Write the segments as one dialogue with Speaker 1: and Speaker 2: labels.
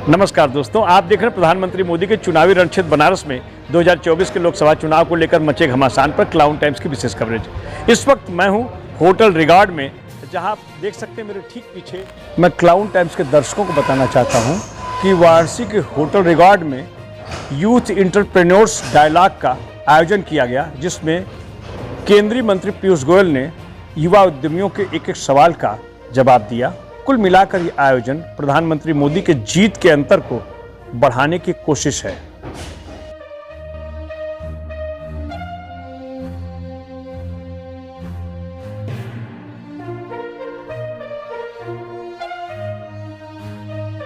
Speaker 1: नमस्कार दोस्तों, आप देख रहे हैं प्रधानमंत्री मोदी के चुनावी रणक्षेत्र बनारस में 2024 के लोकसभा चुनाव को लेकर मचे घमासान पर क्लाउन टाइम्स की विशेष कवरेज। इस वक्त मैं हूं होटल रिगार्ड में, जहां आप देख सकते हैं मेरे ठीक पीछे। मैं क्लाउन टाइम्स के दर्शकों को बताना चाहता हूं कि वाराणसी के होटल रिगार्ड में यूथ इंटरप्रेन्योर्स डायलॉग का आयोजन किया गया, जिसमें केंद्रीय मंत्री पीयूष गोयल ने युवा उद्यमियों के एक एक सवाल का जवाब दिया। कुल मिलाकर ये आयोजन प्रधानमंत्री मोदी के जीत के अंतर को बढ़ाने की कोशिश है।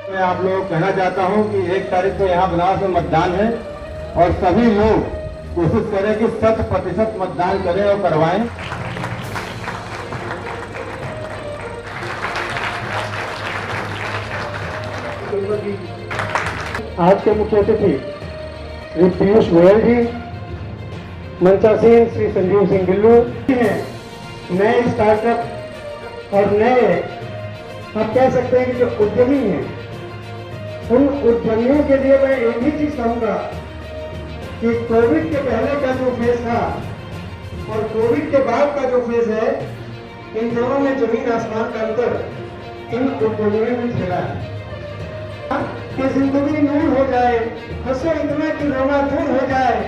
Speaker 2: मैं आप लोगों को कहना चाहता हूं कि 1 तारीख को यहाँ बनारस में मतदान है और सभी लोग कोशिश करें कि 100% मतदान करें और करवाएं।
Speaker 3: आज के मुख्य अतिथि श्री पीयूष गोयल जी, मंचासीन श्री संजीव सिंह गिल्लू हैं। नए स्टार्टअप और नए आप कह सकते हैं कि जो उद्यमी हैं, उन उद्यमियों के लिए मैं एक ही चीज कहूंगा कि कोविड के पहले का जो फेज था और कोविड के बाद का जो फेज है, इन दोनों में जमीन आसमान का अंतर इन उद्यमियों में झेला है। कि जिंदगी नूर हो जाए, हंसो इतना कि रोना दूर हो जाए,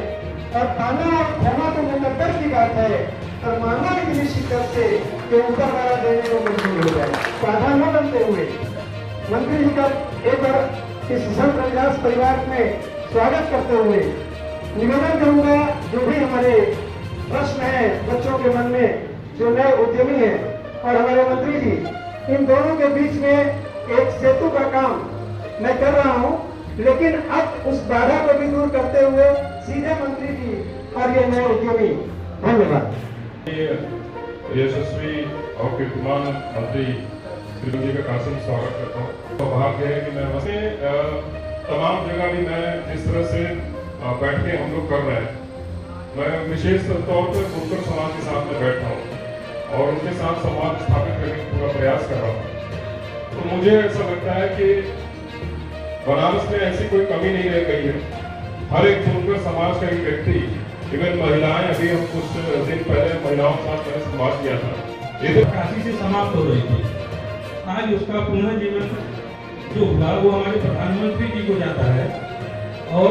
Speaker 3: और पाना और खोना तो मुकद्दर की बात है, और माना इतनी शिद्दत से कि ऊपर वाला देने को मंजूर हो जाए। बाधा न बनते हुए मंत्री जी का एक बार इस संत रविदास परिवार में स्वागत करते हुए निवेदन करूंगा, जो भी हमारे प्रश्न है बच्चों के मन में, जो नए उद्यमी हैं और हमारे मंत्री जी, इन दोनों के बीच में एक सेतु का काम मैं कर रहा हूं, लेकिन अब उस बाधा को भी दूर करते हुए सीधे मंत्री जी और ये नए उद्यमी। धन्यवाद।
Speaker 4: यशस्वी और कीर्तिमान मंत्री श्री जी का कासिम स्वागत करता हूँ। तो भाग्य है कि मैं वैसे तमाम जगह भी मैं जिस तरह से बैठ के हम लोग कर रहे हैं, मैं विशेष तौर पर बुनकर समाज के साथ में बैठा हूँ और उनके साथ संवाद स्थापित करने का पूरा प्रयास कर रहा हूँ। तो मुझे ऐसा लगता है कि बनारस में ऐसी कोई कमी नहीं रह गई है। हर एक बुनकर समाज का एक व्यक्ति, इवन महिलाएं, अभी हम कुछ दिन पहले महिलाओं के साथ मैंने संवाद किया था, ये तो
Speaker 5: काशी से समाप्त हो रही थी। आज उसका पुनर्जीवन जो हुआ वो हमारे प्रधानमंत्री जी को जाता है, और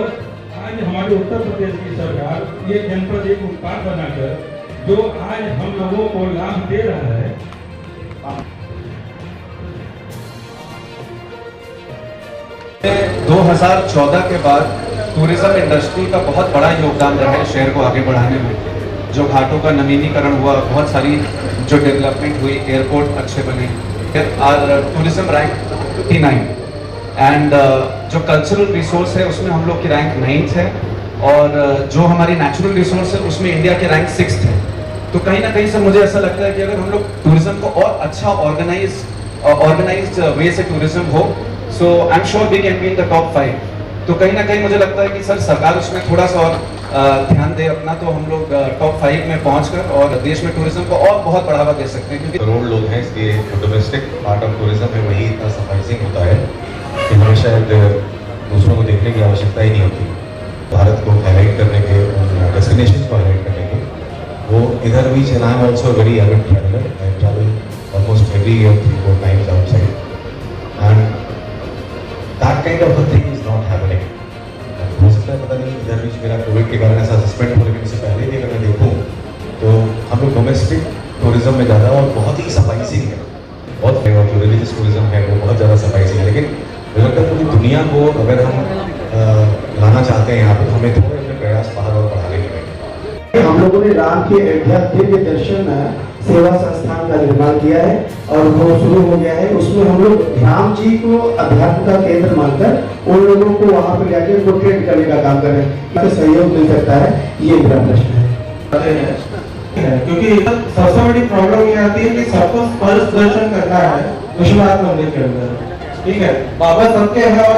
Speaker 5: आज हमारे उत्तर प्रदेश की सरकार ये जनपद एक उत्पाद बनाकर जो आज हम लोगों को लाभ दे रहा है।
Speaker 6: 2014 के बाद टूरिज्म इंडस्ट्री का बहुत बड़ा योगदान रहा है शहर को आगे बढ़ाने में। जो घाटों का नवीनीकरण हुआ, बहुत सारी जो डेवलपमेंट हुई, एयरपोर्ट अच्छे बने, टूरिज्म रैंक 59 एंड जो कल्चरल रिसोर्स है उसमें हम लोग की रैंक 9th है, और जो हमारी नेचुरल रिसोर्स है उसमें इंडिया के रैंक 6th है। तो कहीं ना कहीं से मुझे ऐसा लगता है कि अगर हम लोग टूरिज्म को और अच्छा ऑर्गेनाइज्ड वे से टूरिज्म हो, so I am sure we can be in the top 5। तो कहीं ना कहीं मुझे लगता है कि सर सरकार उसमें थोड़ा सा और ध्यान दे अपना, तो हम लोग टॉप 5 में पहुंचकर और देश में टूरिज्म को और बहुत बढ़ावा दे सकते हैं। क्योंकि
Speaker 7: करोड़ लोग हैं, इसलिए डोमेस्टिक पार्ट ऑफ टूरिज्म में वही इतना सरप्राइजिंग होता है कि हमें शायद दूसरों को देखने की आवश्यकता ही नहीं होती। भारत को हाईलाइट करने के, डेस्टिनेशन को हाईलाइट करने के, वो इधर भी I am also very Avid traveller. I travel almost every year 3-4 times outside, and that kind of a thing is not happening. हो सकता है पता नहीं इधर भी मेरा कोविड के कारण ऐसा सस्पेंड हो, लेकिन इससे पहले भी अगर मैं देखूँ तो हम लोग डोमेस्टिक टूरिज्म में ज़्यादा और बहुत ही सरप्राइजिंग है, बहुत जो रिलीजियस टूरिज्म है वो बहुत ज़्यादा सरप्राइजिंग है। लेकिन मुझे लगता है पूरी दुनिया को अगर हम लाना चाहते हैं यहाँ पर, हमें थोड़े अपने प्रयास बाहर और बढ़ा लेंगे।
Speaker 3: हम लोगों ने राम के अयोध्या दिव्य दर्शन सेवा संस्थान का निर्माण किया है और वो शुरू हो गया है। उसमें हम लोग राम जी को अध्यात्म का केंद्र मानकर उन लोगों को वहाँ पर जाके उनको ट्रेन करने का काम कर रहे हैं। सहयोग मिल सकता है, ये मेरा प्रश्न है।
Speaker 8: क्योंकि सबसे बड़ी प्रॉब्लम ये आती है कि सबको स्पर्श दर्शन करना है विश्वनाथ मंदिर के अंदर, ठीक है, बाबा सबके है, और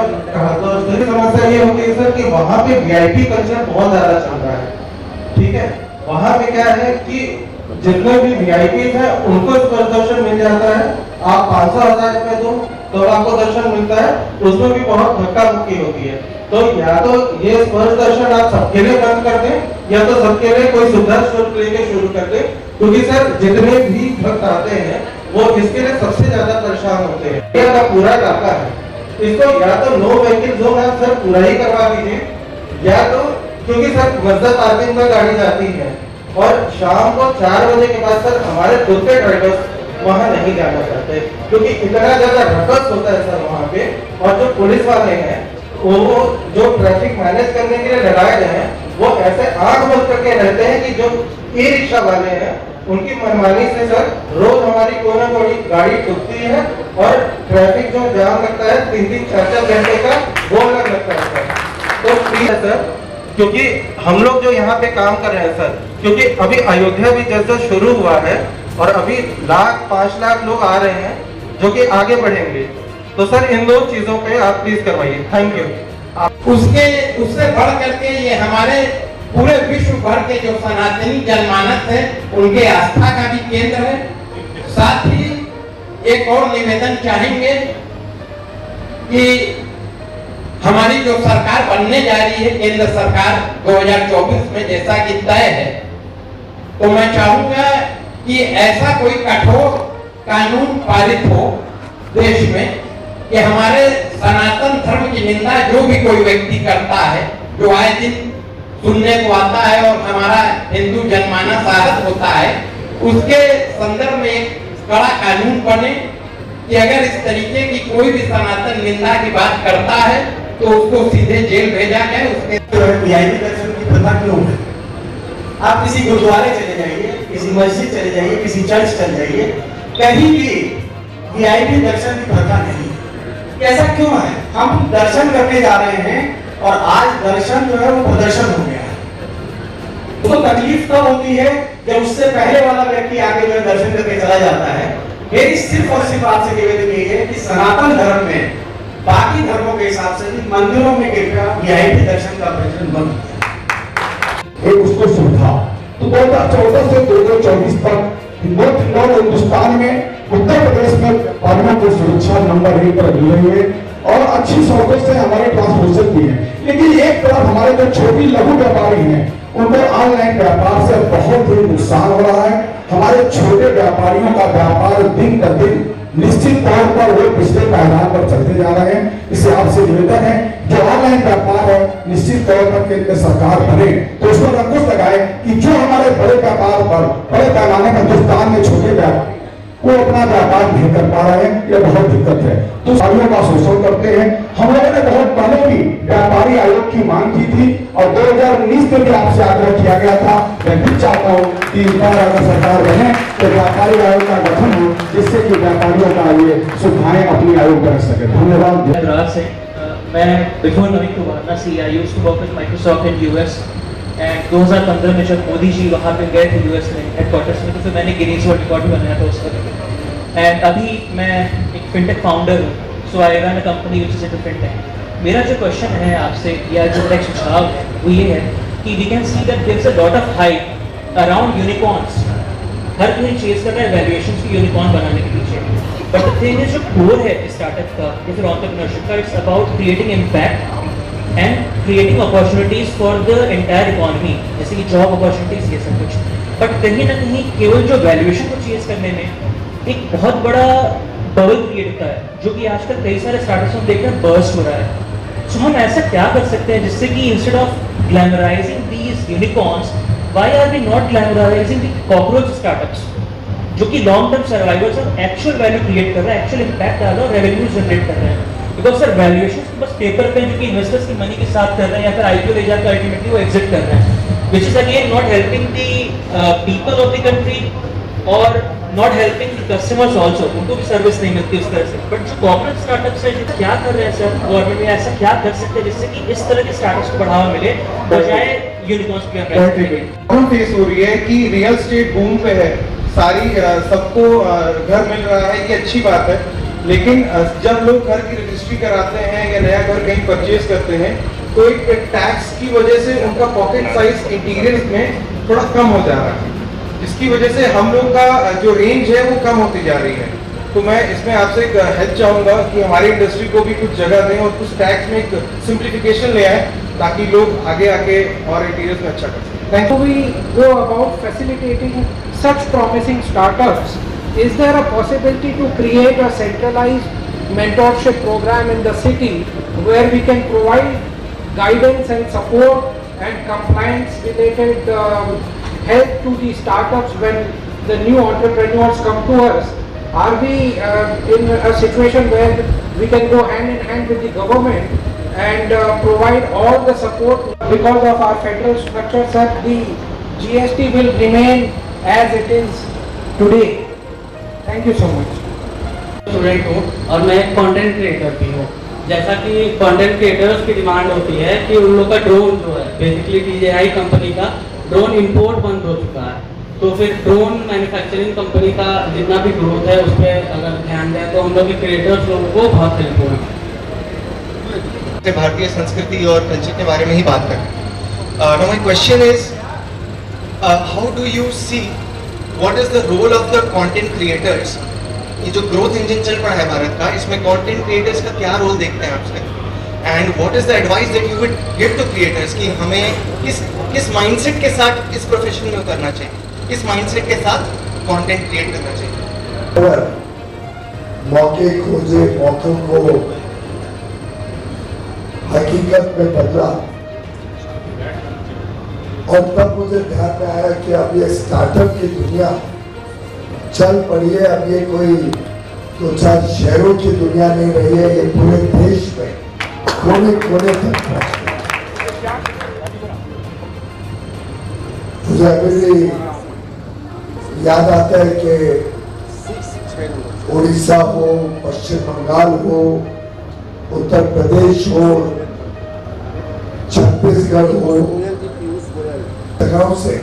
Speaker 8: समस्या ये होती है सर कि वहाँ पे VIP कल्चर बहुत ज्यादा चल रहा है, ठीक है। वहाँ पे क्या है कि जितने भी VIP है उनको स्पर्श दर्शन मिल जाता है। आप 500,000 रुपए दो, तो आपको दर्शन मिलता है, उसमें भी बहुत धक्का मुक्की होती है। तो या तो ये स्पर्श दर्शन आप सबके लिए बंद कर दें, या तो सबके लिए कोई सुविधा शुल्क लेके शुरू कर दें, क्योंकि सर जितने भी भक्त आते हैं वो इसके लिए सबसे ज्यादा परेशान होते हैं। एरिया का पूरा इलाका है, इसको या तो नो व्हीकल जोन आप सर पूरा ही करवा दीजिए, या तो क्योंकि सर मस्जिद पार्किंग में गाड़ी जाती है और शाम को 4 बजे के बाद सर हमारे खुद के ड्राइवर्स वहाँ नहीं जाना चाहते, क्योंकि इतना ज्यादा रकस होता है सर वहाँ पे। और जो पुलिस वाले हैं वो जो ट्रैफिक मैनेज करने के लिए लगाए गए हैं, वो ऐसे आंख बंद करके रहते हैं कि जो ई रिक्शा वाले हैं उनकी मनमानी से सर रोज हमारी कोई ना कोई गाड़ी टूटती है और ट्रैफिक जो जाम लगता है 3-3, 4-4 घंटे का वो अलग लगता है सर। तो प्लीज सर, क्योंकि हम लोग जो यहाँ पे काम कर रहे हैं सर, क्योंकि अभी अयोध्या भी जैसे शुरू हुआ है और अभी 5 लाख लोग आ रहे हैं जो कि आगे बढ़ेंगे, तो सर इन 2 चीजों पे आप प्लीज करवाइए। Thank you.
Speaker 9: उससे बढ़ करके ये हमारे पूरे विश्व भर के जो सनातनी जनमानस है उनके आस्था का भी केंद्र है। साथ ही एक और निवेदन चाहेंगे कि हमारी जो सरकार बनने जा रही है, केंद्र सरकार 2024 में जैसा कि तय है, तो मैं चाहूंगा कि ऐसा कोई कठोर कानून पारित हो देश में कि हमारे सनातन धर्म की निंदा जो भी कोई व्यक्ति करता है, जो आए दिन सुनने को आता है और हमारा हिंदू जनमानस आहत होता है, उसके संदर्भ में एक कड़ा कानून बने कि अगर इस तरीके की कोई भी सनातन निंदा की बात करता है तो उसको सीधे जेल भेजा जाए। उसके
Speaker 3: वीआईपी दर्शन की प्रथा क्यों है? आप किसी गुरुद्वारे चले जाइए, किसी मस्जिद चले जाइए, किसी चर्च चले जाइए, कहीं भी वीआईपी दर्शन की प्रथा नहीं है। ऐसा क्यों है? हम दर्शन करने जा रहे हैं और आज दर्शन जो है वो प्रदर्शन हो गया है। तो तकलीफ कब होती है? जब उससे पहले वाला व्यक्ति आके जो है दर्शन करके चला जाता है। मेरी सिर्फ और सिर्फ आपसे निवेदन ये है कि सनातन धर्म में बाकी धर्मों के हिसाब से भी मंदिरों में कृपया वीआईपी दर्शन का प्रचलन बंद किया।
Speaker 10: एक उसको सुविधा तो 2014 से 2024 तक हिंदुस्तान में उत्तर प्रदेश में वाहनों को सुरक्षा नंबर 1 पर मिले हुए और अच्छी सौगत से हमारे ट्रांसपोर्टेशन भी है। लेकिन एक तरफ हमारे जो छोटी लघु व्यापारी हैं उनको ऑनलाइन व्यापार से बहुत ही नुकसान हो रहा है। हमारे छोटे व्यापारियों का व्यापार दिन प्रतिदिन निश्चित तौर पर वो पिछले पायदान पर चलते जा रहे हैं। इससे आपसे निवेदन है जो ऑनलाइन व्यापार है निश्चित तौर पर केंद्र सरकार बने तो उस पर अंकुश लगाए कि जो हमारे बड़े व्यापार पर बड़े पैमाने पर हिंदुस्तान में छोटे व्यापार वो अपना व्यापार नहीं कर पा रहे हैं, ये बहुत दिक्कत है। तो व्यापारियों का शोषण करते हैं। हम लोगों ने बहुत पहले भी व्यापारी आयोग की मांग की थी और 2019 में भी आपसे आग्रह किया गया था। मैं भी चाहता हूँ कि इस बार अगर सरकार बने तो व्यापारी आयोग का गठन हो जिससे कि व्यापारियों का ये सुविधाएं अपनी आयोग कर सके। धन्यवाद।
Speaker 11: मैं before coming to Varanasi I used to work with Microsoft in US and 2015 में जब मोदी जी वहाँ पे गए थे यूएस में हेडक्वार्टर्स में, तो फिर मैंने गिनीज वर्ल्ड रिकॉर्ड भी बनाया था उस वक्त। एंड अभी मैं एक फिनटेक फाउंडर हूँ, so I run a company which is in fintech. मेरा जो क्वेश्चन है आपसे या जो मेरा सुझाव है वो ये है कि we can see that there is a lot of hype around unicorns. हर कोई चेज कर रहा है वैल्यूएशंस की यूनिकॉर्न बनाने के पीछे, बट द थिंग इज जो कोर है स्टार्टअप का या फिर एंटरप्रेन्योरशिप का, it's about creating impact and creating opportunities for the entire economy, जैसे कि जॉब अपॉर्चुनिटीज ये सब कुछ। बट कहीं ना कहीं केवल जो वैल्यूएशन को चेज करने में एक बहुत बड़ा बबल क्रिएट होता है, जो कि आजकल कई सारे स्टार्टअप्स में देख रहे हैं बर्स्ट हो रहा है। सो हम ऐसा क्या कर सकते हैं जिससे कि instead of glamorising these unicorns, why are we not glamorising the cockroach startups जो कि लॉन्ग टर्म सर्वाइवल और एक्चुअल वैल्यू क्रिएट कर रहा है, एक्चुअल इम्पैक्ट डाल रहा है और रेवेन्यू जनरेट कर रहे हैं। बिकॉज सर वैल्यूएशन बस पेपर पे जो कि इन्वेस्टर्स की मनी के साथ कर रहे हैं या फिर आईपीओ ले जाकर अल्टीमेटली वो एग्जिट कर रहे हैं, which is again not helping the people of the country और not helping the customers also, उनको भी सर्विस नहीं मिलती उस तरह से। बट जो कॉर्पोरेट स्टार्टअप्स है जो क्या कर रहे हैं सर, गवर्नमेंट में ऐसा क्या कर सकते हैं जिससे कि इस तरह के स्टार्टअप्स को बढ़ावा मिले बजाय यूनिकॉर्न्स पे
Speaker 8: प्रॉब्लम फेस हो रही है कि रियल एस्टेट बूम पे है, सारी सबको घर मिल रहा है, ये अच्छी बात है। लेकिन जब लोग घर की रजिस्ट्री कराते हैं या नया घर कहीं परचेज करते हैं तो एक टैक्स की वजह से उनका पॉकेट साइज इंटीरियर में थोड़ा कम हो जा रहा है, जिसकी वजह से हम लोग का जो रेंज है वो कम होती जा रही है। तो मैं इसमें आपसे एक हेल्प चाहूँगा कि हमारी इंडस्ट्री को भी कुछ जगह दें और कुछ टैक्स में एक सिंप्लीफिकेशन ले आए ताकि लोग आगे आके और इंटीरियर्स में अच्छा कर सकें।
Speaker 3: How we go about facilitating such promising startups? Is there a possibility to create a centralized mentorship program in the city where we can provide guidance and support and compliance related help to the startups when the new entrepreneurs come to us? Are we in a situation where we can go hand in hand with the government and provide all the support? Because of our federal structure, sir, the GST will remain as it is today. Thank you so much.
Speaker 12: Student हूँ और मैं एक content creator भी हूँ। जैसा कि content creators की demand होती है कि उन लोग का ड्रोन जो है बेसिकली DJI कंपनी का ड्रोन इंपोर्ट बंद हो चुका है, तो फिर ड्रोन मैन्युफैक्चरिंग कंपनी का जितना भी ग्रोथ है उस पर अगर ध्यान दें तो हम लोग के क्रिएटर्स लोगों को बहुत हेल्प होगा।
Speaker 13: भारतीय संस्कृति और कल्चर के बारे में ही बात करें। Now my question is, how do you see what is the role of the content creators? ये जो ग्रोथ इंजन चल रहा है भारत का, इसमें कंटेंट क्रिएटर्स का क्या रोल देखते हैं आपसे? And what is the advice that you would give to creators कि हमें किस माइंडसेट के साथ इस प्रोफेशन में करना चाहिए, किस माइंडसेट के साथ कंटेंट क्रिएट करना चाहिए?
Speaker 10: मौके खोजे, मौकों को हकीकत में बदला और तब मुझे ध्यान में आया कि अब ये स्टार्टअप की दुनिया चल पड़ी है। अब ये कोई 2-4 शहरों की दुनिया नहीं रही है, ये पूरे देश में कोने कोने तक पहुंच गई। मुझे अभी भी याद आता है कि उड़ीसा हो, पश्चिम बंगाल हो, उत्तर प्रदेश हो, छत्तीसगढ़ हो, जगहों से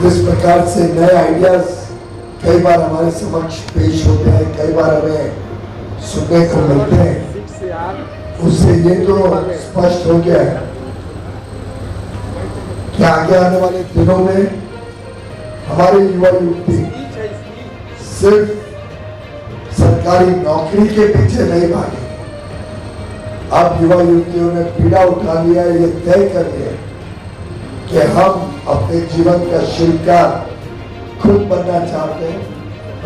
Speaker 10: जिस प्रकार से नए आइडियाज कई बार हमारे समक्ष पेश होते हैं, कई बार हमें सुनने को मिलते हैं, उससे ये तो स्पष्ट हो गया है कि आगे आने वाले दिनों में हमारे युवा युवती सिर्फ सरकारी नौकरी के पीछे नहीं भागे। अब युवा युवतियों ने पीड़ा उठा लिया है, ये तय कर लिया कि हम अपने जीवन का शिल्पकार खुद बनना चाहते हैं।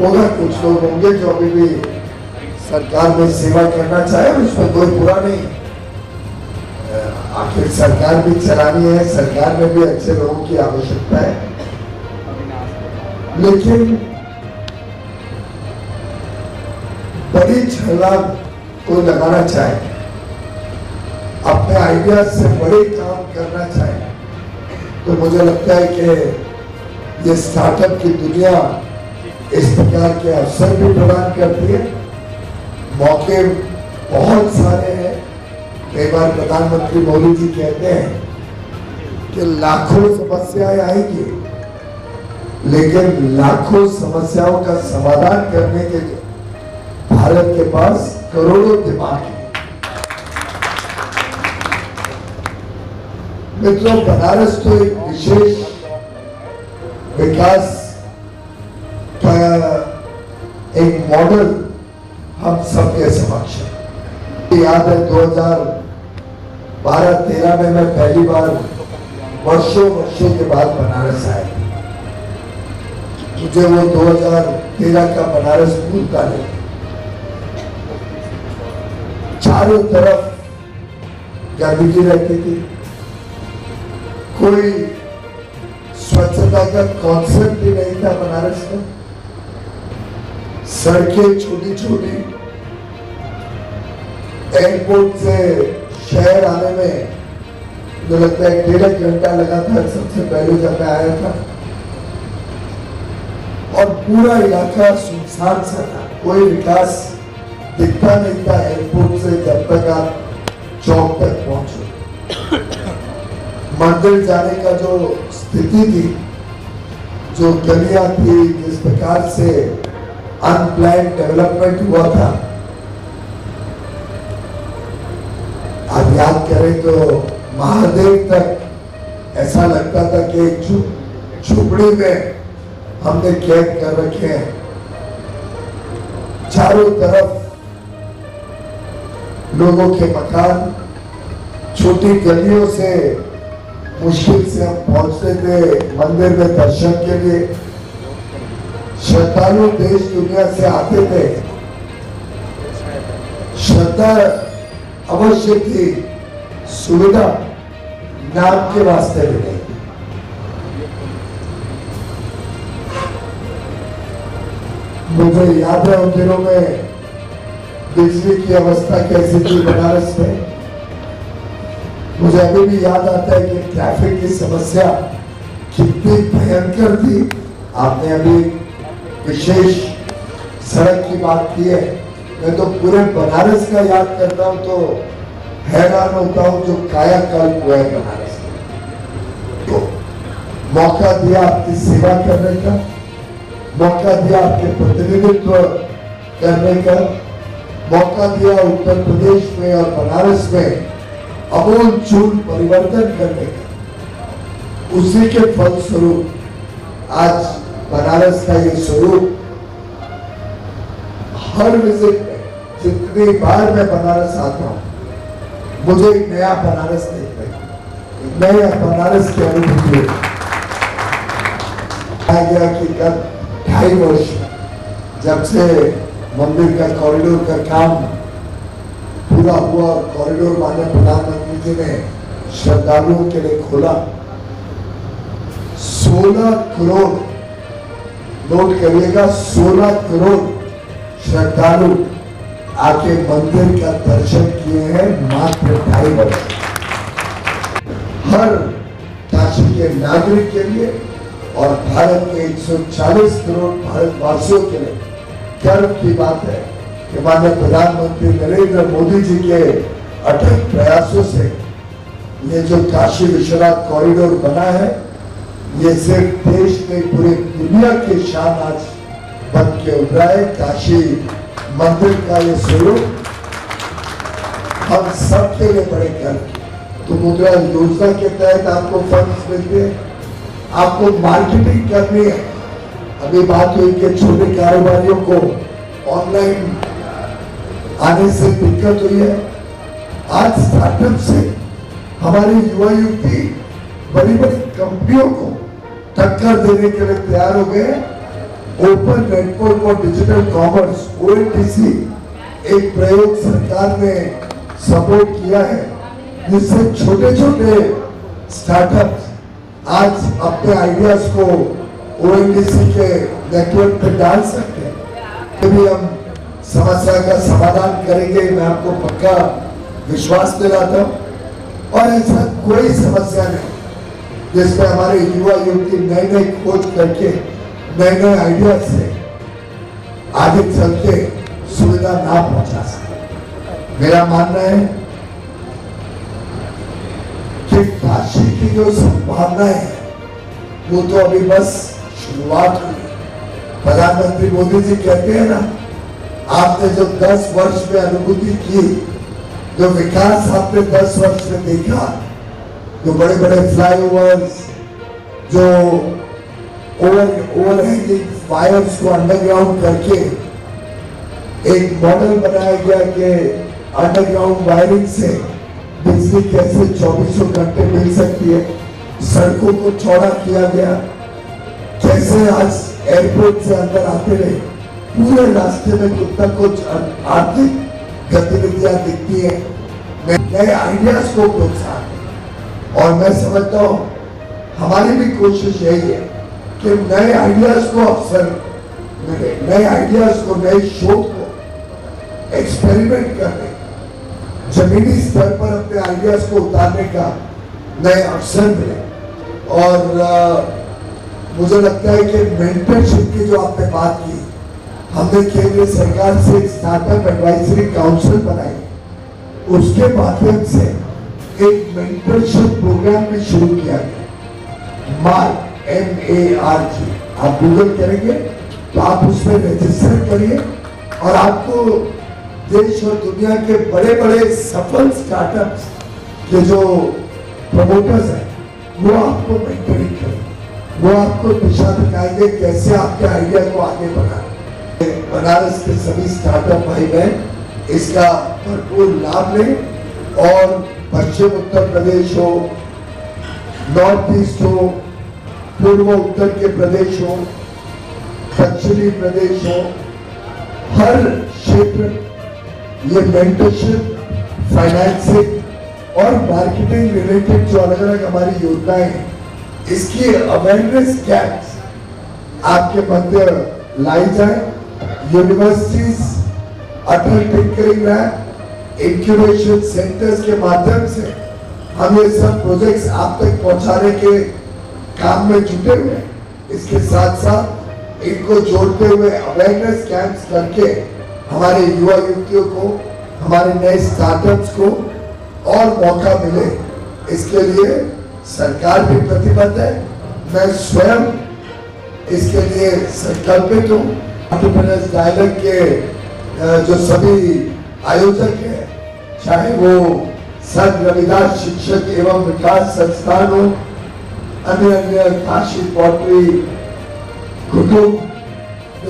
Speaker 10: उधर कुछ लोग होंगे जो अभी भी सरकार में सेवा करना चाहे, उसमें कोई बुरा नहीं, आखिर सरकार भी चलानी है, सरकार में भी अच्छे लोगों की आवश्यकता है। लेकिन बड़ी छलांग कोई लगाना चाहे, अपने आइडिया से बड़े काम करना चाहे, तो मुझे लगता है कि ये स्टार्टअप की दुनिया इस प्रकार के अवसर भी प्रदान करती है। मौके बहुत सारे हैं। कई बार प्रधानमंत्री मोदी जी कहते हैं कि लाखों समस्याएं आएंगी, लेकिन लाखों समस्याओं का समाधान करने के भारत के पास करोड़ों दिमाग है। मित्रों, बनारस तो एक विशेष विकास का एक मॉडल हम सबके समक्ष है। याद है 2012-13 में मैं पहली बार वर्षों के बाद बनारस आया। मुझे वो 2013 का बनारस भूलता नहीं। चारों तरफ गंदगी रहती थी, कोई स्वच्छता का कॉन्सेप्ट ही नहीं था बनारस में। सड़कें छोटी छोटी, एयरपोर्ट से शहर आने में मुझे लगता है 1.5 घंटा लगा था सबसे पहले जब मैं आया था, और पूरा इलाका सुनसान सा था, कोई विकास दिखता नहीं था एयरपोर्ट से जब तक आप चौक तक पहुंचे। मंदिर जाने का जो स्थिति थी, जो गलियां थी, जिस प्रकार से अनप्लान डेवलपमेंट हुआ था, आप याद करें तो महादेव तक ऐसा लगता था कि एक झुपड़ी में हमने कैद कर रखे हैं। चारों तरफ लोगों के मकान, छोटी गलियों से मुश्किल से हम पहुंचते थे मंदिर में दर्शन के लिए। श्रद्धालु देश दुनिया से आते थे। श्रद्धा अवश्य थी, सुविधा नाम के वास्ते भी नहीं। मुझे याद है उन दिनों में बिजली की अवस्था कैसी थी बनारस में। मुझे अभी भी याद आता है कि ट्रैफिक की समस्या कितनी भयंकर थी। आपने अभी विशेष सड़क की बात की है, मैं तो पूरे बनारस का याद करता हूं तो हैरान होता हूं जो कायाकल्प हुआ है बनारस में। तो मौका दिया आपकी सेवा करने का, मौका दिया आपके प्रतिनिधित्व करने का, मौका दिया उत्तर प्रदेश में और बनारस में अमूल चूल परिवर्तन करने का। उसी के फलस्वरूप आज बनारस का ये स्वरूप हर विजिट में जितनी बार मैं बनारस आता हूं मुझे एक नया बनारस देखने को, नया बनारस की अनुभूति आ गया कि गत 2.5 वर्ष जब से मंदिर का कॉरिडोर का काम पूरा हुआ और कॉरिडोर माननीय प्रधानमंत्री जी ने श्रद्धालुओं के लिए खोला, 16 करोड़, नोट करिएगा, 16 करोड़ श्रद्धालु आके मंदिर का दर्शन किए हैं मात्र 2.5 वर्ष। हर काशी के नागरिक के लिए और भारत के 140 करोड़ भारतवासियों के लिए गर्व की बात है कि माननीय प्रधानमंत्री नरेंद्र मोदी जी के अटल प्रयासों से ये जो काशी विश्वनाथ कॉरिडोर बना है, ये सिर्फ देश में पूरी दुनिया की शान आज बन के उभरा है। काशी मंदिर का ये स्वरूप हम सबके लिए बड़े गर्व। तो मुद्रा योजना के तहत आपको फंड्स मिलते हैं, आपको मार्केटिंग करनी है। अभी बात हुई कि छोटे कारोबारियों को ऑनलाइन आने से दिक्कत हुई है। आज स्टार्टअप से हमारी युवा युवती बड़ी बड़ी कंपनियों को टक्कर देने के लिए तैयार हो गए। ओपन नेटवर्क और डिजिटल कॉमर्स ONDC एक प्रयोग सरकार ने सपोर्ट किया है, जिससे छोटे छोटे स्टार्टअप आज अपने आइडियाज को ONDC के नेटवर्क पे डाल सकते हैं। तभी हम समस्या का समाधान करेंगे, मैं आपको पक्का विश्वास दिलाता हूँ। और ऐसा कोई समस्या नहीं जिसमें हमारे युवा युवती नए नए खोज करके नए नए आइडिया से आगे चल के सुविधा ना पहुंचा सके। मेरा मानना है कि काशी की जो संभावनाएं है वो तो अभी बस शुरुआत हुई। प्रधानमंत्री मोदी जी कहते हैं ना, आपने जो 10 वर्ष में अनुभूति की, जो विकास आपने 10 वर्ष में देखा, जो बड़े बड़े फ्लाईओवर्स, जो ओवरहैंगिंग वायर्स को अंडरग्राउंड करके एक मॉडल बनाया गया कि अंडरग्राउंड वायरिंग से बिजली कैसे 24 घंटे मिल सकती है। सड़कों को चौड़ा किया गया, कैसे आज एयरपोर्ट से अंदर आते रहे पूरे रास्ते में कितना कुछ आर्थिक गतिविधियां दिखती है। नए आइडियाज को प्रोत्साहन, और मैं समझता हूँ हमारी भी कोशिश यही है कि नए आइडियाज को अवसर मिले, नए आइडियाज को, नए शोध को एक्सपेरिमेंट करने, जमीनी स्तर पर अपने आइडियाज को उतारने का नए अवसर मिले। और मुझे लगता है कि मेंटरशिप की जो आपने बात की, हमने केंद्र सरकार से एक स्टार्टअप एडवाइजरी काउंसिल बनाई, उसके माध्यम से एक मेंटरशिप प्रोग्राम भी शुरू किया गया, मार्क MARG। आप गूगल करेंगे तो आप उसमें रजिस्टर करिए और आपको देश और दुनिया के बड़े बड़े सफल स्टार्टअप्स के जो प्रमोटर्स हैं वो आपको मेंटरिंग करेंगे, वो आपको दिशा दिखाएंगे कैसे आपके आइडिया को आगे बढ़ाएं। बनारस के सभी स्टार्टअप भाई बहन इसका भरपूर लाभ लें और पश्चिम उत्तर प्रदेश हो, नॉर्थ ईस्ट हो, पूर्व उत्तर के प्रदेश हो, पश्चिमी प्रदेश हो, हर क्षेत्र ये मेंटरशिप, फाइनेंसिंग और मार्केटिंग रिलेटेड जो अलग अलग हमारी योजनाएं हैं, इसकी अवेयरनेस कैंप्स आपके मध्य लाई जाए। यूनिवर्सिटीज, अटल टिंकरिंग लैब, इंक्यूबेशन सेंटर्स के माध्यम से हम ये सब प्रोजेक्ट्स आप तक पहुंचाने के काम में जुटे हुए हैं। इसके साथ साथ इनको जोड़ते हुए अवेयरनेस कैंप्स करके हमारे युवा युवतियों को, हमारे नए स्टार्टअप्स को और मौका मिले, इसके लिए सरकार भी प्रतिबद्ध है। मैं स्वयं इसके लिए संकल्पित हूँ। एंटरप्रेन्योर्स डायलॉग के जो सभी आयोजक हैं, चाहे वो संत रविदास शिक्षक एवं विकास संस्थान हो, अन्य काशी पॉटरी, कुटुंब,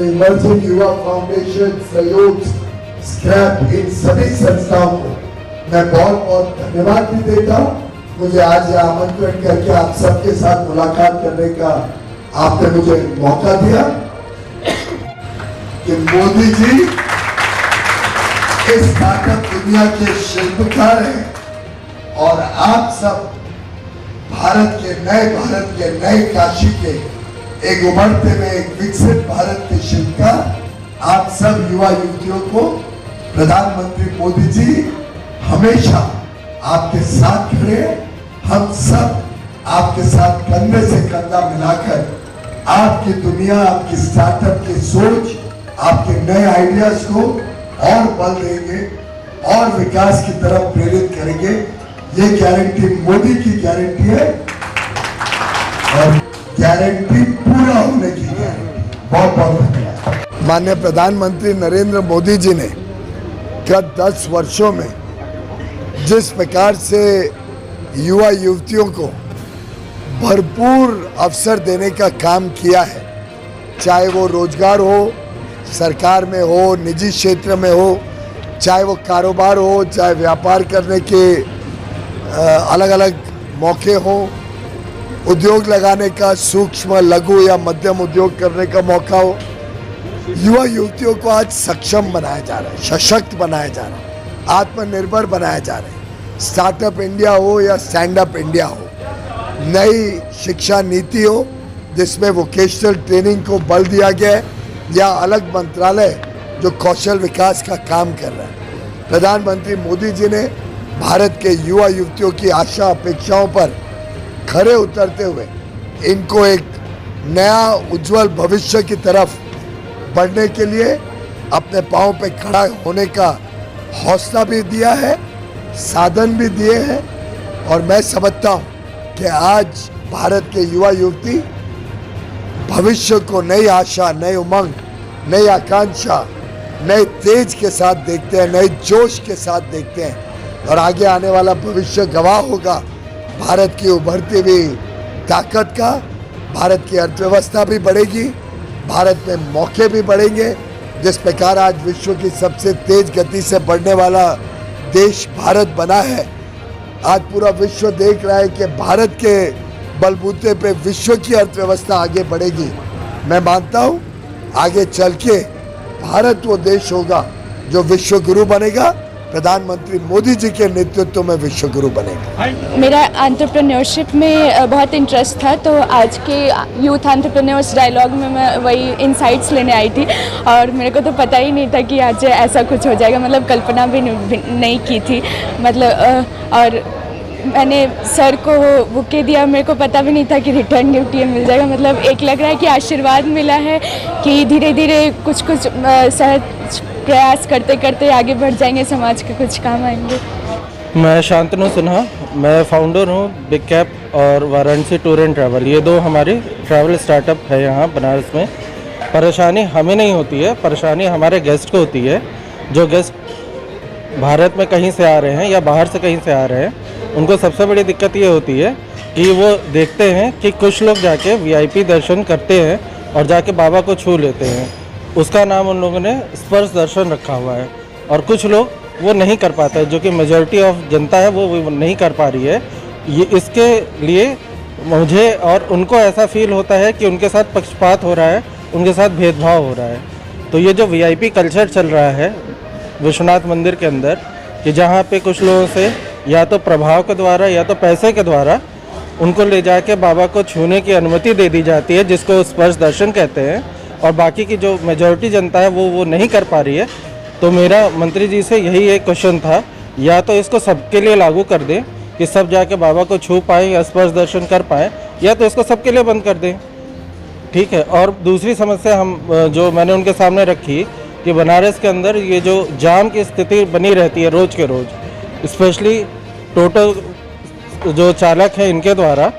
Speaker 10: इमर्जिंग युवा फाउंडेशन, सहयोग, स्क्रैप, इन सभी संस्थाओं को मैं बहुत बहुत धन्यवाद भी देता हूँ। मुझे आज यह आमंत्रण करके आप सबके साथ मुलाकात करने का आपने मुझे मौका दिया कि मोदी जी इस स्टार्टअप दुनिया के शिल्पकार हैं और आप सब भारत के नए काशी के एक उभरते हुए एक विकसित भारत के शिल्पकार, आप सब युवा युवतियों को प्रधानमंत्री मोदी जी हमेशा आपके साथ खड़े हैं। हम सब आपके साथ कंधे से कंधा मिलाकर आपकी दुनिया, आपकी स्टार्टअप की सोच, आपके नए आइडियाज को और बल देंगे और विकास की तरफ प्रेरित करेंगे। ये गारंटी मोदी की गारंटी है और गारंटी पूरा होने की गारंटी। बहुत बहुत धन्यवाद। माननीय प्रधानमंत्री नरेंद्र मोदी जी ने गत 10 वर्षों में जिस प्रकार से युवा युवतियों को भरपूर अवसर देने का काम किया है, चाहे वो रोजगार हो, सरकार में हो, निजी क्षेत्र में हो, चाहे वो कारोबार हो, चाहे व्यापार करने के अलग अलग मौके हो, उद्योग लगाने का, सूक्ष्म लघु या मध्यम उद्योग करने का मौका हो, युवा युवतियों को आज सक्षम बनाया जा रहा है, सशक्त बनाया जा रहा है, आत्मनिर्भर बनाया जा रहा है। स्टार्टअप इंडिया हो या स्टैंड अप इंडिया हो, नई शिक्षा नीति हो जिसमें वोकेशनल ट्रेनिंग को बल दिया गया है, या अलग मंत्रालय जो कौशल विकास का काम कर रहा है। प्रधानमंत्री मोदी जी ने भारत के युवा युवतियों की आशा अपेक्षाओं पर खरे उतरते हुए इनको एक नया उज्जवल भविष्य की तरफ बढ़ने के लिए अपने पांव पे खड़ा होने का हौसला भी दिया है, साधन भी दिए हैं। और मैं समझता हूँ कि आज भारत के युवा युवती भविष्य को नई आशा, नई उमंग, नई आकांक्षा, नए तेज के साथ देखते हैं, नए जोश के साथ देखते हैं और आगे आने वाला भविष्य गवाह होगा भारत की उभरती हुई ताकत का। भारत की अर्थव्यवस्था भी बढ़ेगी, भारत में मौके भी बढ़ेंगे। जिस प्रकार आज विश्व की सबसे तेज गति से बढ़ने वाला देश भारत बना है, आज पूरा विश्व देख रहा है कि भारत के बलबूते पे विश्व की अर्थव्यवस्था आगे बढ़ेगी। मैं मानता हूँ आगे चल के भारत वो देश होगा जो विश्व गुरु बनेगा, प्रधानमंत्री मोदी जी के नेतृत्व में विश्व गुरु बनेगा।
Speaker 14: मेरा एंटरप्रेन्योरशिप में बहुत इंटरेस्ट था, तो आज के यूथ एंटरप्रेन्योर्स डायलॉग में मैं वही इनसाइट्स लेने आई थी और मेरे को तो पता ही नहीं था कि आज ऐसा कुछ हो जाएगा, मतलब कल्पना भी नहीं की थी। मतलब और मैंने सर को बुके दिया, मेरे को पता भी नहीं था कि रिटर्न गिफ्ट ये मिल जाएगा। मतलब एक लग रहा है कि आशीर्वाद मिला है कि धीरे धीरे कुछ सहज प्रयास करते करते आगे बढ़ जाएंगे, समाज के कुछ काम आएंगे।
Speaker 8: मैं शांतनु सिन्हा, मैं फाउंडर हूँ बिग कैप और वाराणसी टूर एंड ट्रैवल। ये दो हमारी ट्रैवल स्टार्टअप है यहाँ बनारस में। परेशानी हमें नहीं होती है, परेशानी हमारे गेस्ट को होती है। जो गेस्ट भारत में कहीं से आ रहे हैं या बाहर से कहीं से आ रहे हैं, उनको सबसे बड़ी दिक्कत ये होती है कि वो देखते हैं कि कुछ लोग जाके VIP दर्शन करते हैं और जाके बाबा को छू लेते हैं। उसका नाम उन लोगों ने स्पर्श दर्शन रखा हुआ है। और कुछ लोग वो नहीं कर पाते हैं, जो कि मेजॉरिटी ऑफ जनता है वो नहीं कर पा रही है। ये इसके लिए मुझे और उनको ऐसा फील होता है कि उनके साथ पक्षपात हो रहा है, उनके साथ भेदभाव हो रहा है। तो ये जो वीआईपी कल्चर चल रहा है विश्वनाथ मंदिर के अंदर, कि जहाँ पे कुछ लोगों से या तो प्रभाव के द्वारा या तो पैसे के द्वारा उनको ले जाके बाबा को छूने की अनुमति दे दी जाती है, जिसको स्पर्श दर्शन कहते हैं, और बाकी की जो मेजॉरिटी जनता है वो नहीं कर पा रही है। तो मेरा मंत्री जी से यही एक क्वेश्चन था, या तो इसको सबके लिए लागू कर दें कि सब जाके बाबा को छू पाएँ या स्पर्श दर्शन कर पाएँ, या तो इसको सबके लिए बंद कर दें। ठीक है। और दूसरी समस्या हम जो मैंने उनके सामने रखी कि बनारस के अंदर ये जो जाम की स्थिति बनी रहती है रोज़ के रोज़, स्पेशली टोटो जो चालक है इनके द्वारा,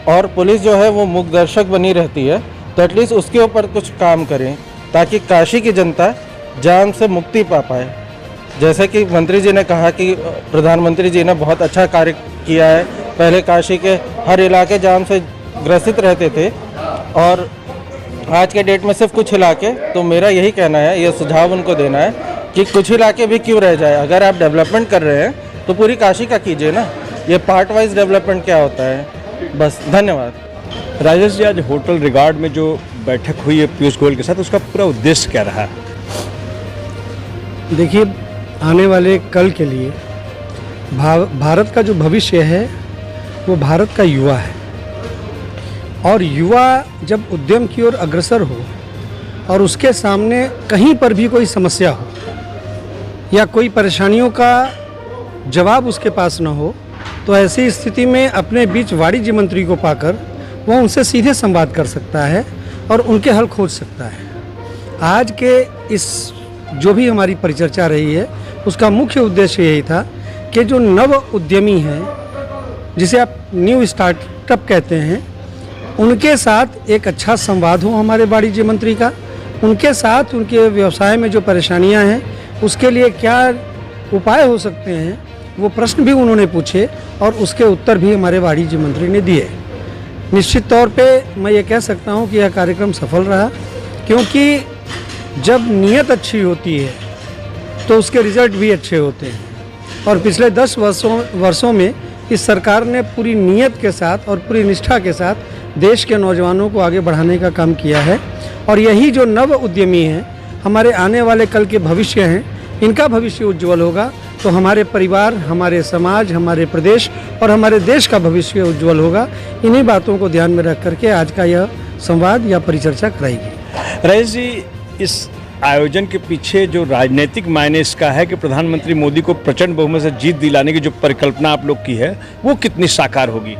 Speaker 8: और पुलिस जो है वो मूक दर्शक बनी रहती है, तो एटलीस्ट उसके ऊपर कुछ काम करें ताकि काशी की जनता जाम से मुक्ति पा पाए। जैसे कि मंत्री जी ने कहा कि प्रधानमंत्री जी ने बहुत अच्छा कार्य किया है, पहले काशी के हर इलाके जाम से ग्रसित रहते थे और आज के डेट में सिर्फ कुछ इलाके। तो मेरा यही कहना है, ये सुझाव उनको देना है कि कुछ इलाके भी क्यों रह जाए। अगर आप डेवलपमेंट कर रहे हैं तो पूरी काशी का कीजिए ना, ये पार्ट वाइज डेवलपमेंट क्या होता है। बस, धन्यवाद।
Speaker 1: राजेश जी, आज होटल रिगार्ड में जो बैठक हुई है पीयूष गोयल के साथ, उसका पूरा उद्देश्य क्या रहा?
Speaker 3: देखिए, आने वाले कल के लिए भारत का जो भविष्य है वो भारत का युवा है, और युवा जब उद्यम की ओर अग्रसर हो और उसके सामने कहीं पर भी कोई समस्या हो या कोई परेशानियों का जवाब उसके पास न हो, तो ऐसी स्थिति में अपने बीच वाणिज्य मंत्री को पाकर वो उनसे सीधे संवाद कर सकता है और उनके हल खोज सकता है। आज के इस जो भी हमारी परिचर्चा रही है उसका मुख्य उद्देश्य यही था कि जो नव उद्यमी हैं, जिसे आप न्यू स्टार्टअप कहते हैं, उनके साथ एक अच्छा संवाद हो हमारे वाणिज्य मंत्री का, उनके साथ उनके व्यवसाय में जो परेशानियां हैं उसके लिए क्या उपाय हो सकते हैं, वो प्रश्न भी उन्होंने पूछे और उसके उत्तर भी हमारे वाणिज्य मंत्री ने दिए। निश्चित तौर पे मैं ये कह सकता हूँ कि यह कार्यक्रम सफल रहा, क्योंकि जब नीयत अच्छी होती है तो उसके रिजल्ट भी अच्छे होते हैं। और पिछले 10 वर्षों में इस सरकार ने पूरी नीयत के साथ और पूरी निष्ठा के साथ देश के नौजवानों को आगे बढ़ाने का काम किया है। और यही जो नव उद्यमी हैं, हमारे आने वाले कल के भविष्य हैं, इनका भविष्य उज्जवल होगा तो हमारे परिवार, हमारे समाज, हमारे प्रदेश और हमारे देश का भविष्य उज्जवल होगा। इन्हीं बातों को ध्यान में रख करके आज का यह संवाद या परिचर्चा कराई गई।
Speaker 1: राजेश जी, इस आयोजन के पीछे जो राजनीतिक मायने इसका है कि प्रधानमंत्री मोदी को प्रचंड बहुमत से जीत दिलाने की जो परिकल्पना आप लोग की है, वो कितनी साकार होगी?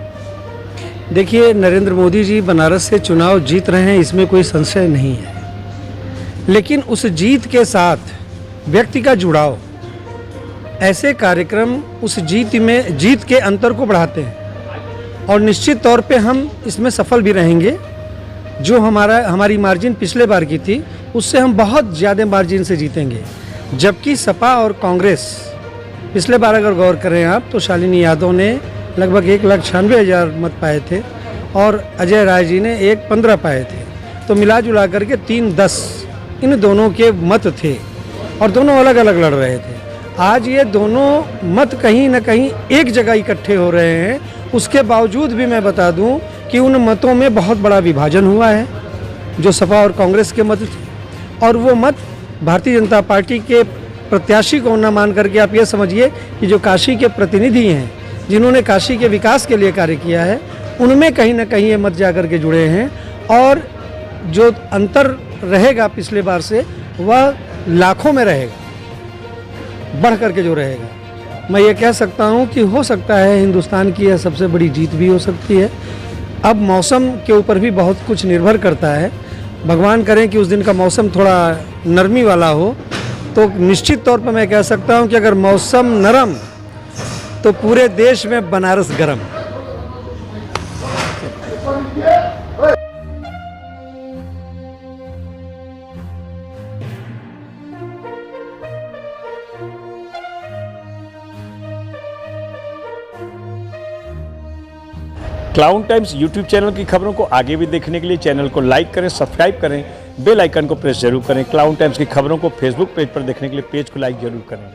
Speaker 3: देखिए, नरेंद्र मोदी जी बनारस से चुनाव जीत रहे हैं, इसमें कोई संशय नहीं है, लेकिन उस जीत के साथ व्यक्ति का जुड़ाव, ऐसे कार्यक्रम उस जीत के अंतर को बढ़ाते हैं और निश्चित तौर पे हम इसमें सफल भी रहेंगे। जो हमारी मार्जिन पिछले बार की थी उससे हम बहुत ज़्यादा मार्जिन से जीतेंगे, जबकि सपा और कांग्रेस पिछले बार अगर गौर करें आप तो शालिनी यादव ने लगभग 1,96,000 मत पाए थे और अजय राय जी ने 1,15 पाए थे। तो मिला जुला करके 3-10 इन दोनों के मत थे और दोनों अलग अलग लड़ रहे थे। आज ये दोनों मत कहीं ना कहीं एक जगह इकट्ठे हो रहे हैं। उसके बावजूद भी मैं बता दूं कि उन मतों में बहुत बड़ा विभाजन हुआ है, जो सपा और कांग्रेस के मत थे, और वो मत भारतीय जनता पार्टी के प्रत्याशी को न मान करके आप ये समझिए कि जो काशी के प्रतिनिधि हैं, जिन्होंने काशी के विकास के लिए कार्य किया है, उनमें कहीं ना कहीं ये मत जाकर के जुड़े हैं। और जो अंतर रहेगा पिछले बार से, वह लाखों में रहेगा, बढ़ करके जो रहेगा। मैं ये कह सकता हूँ कि हो सकता है हिंदुस्तान की यह सबसे बड़ी जीत भी हो सकती है। अब मौसम के ऊपर भी बहुत कुछ निर्भर करता है। भगवान करें कि उस दिन का मौसम थोड़ा नरमी वाला हो, तो निश्चित तौर पर मैं कह सकता हूँ कि अगर मौसम नरम तो पूरे देश में बनारस गरम।
Speaker 1: क्लाउन टाइम्स यूट्यूब चैनल की खबरों को आगे भी देखने के लिए चैनल को लाइक करें, सब्सक्राइब करें, बेल आइकन को प्रेस जरूर करें। क्लाउड टाइम्स की खबरों को फेसबुक पेज पर देखने के लिए पेज को लाइक जरूर करें।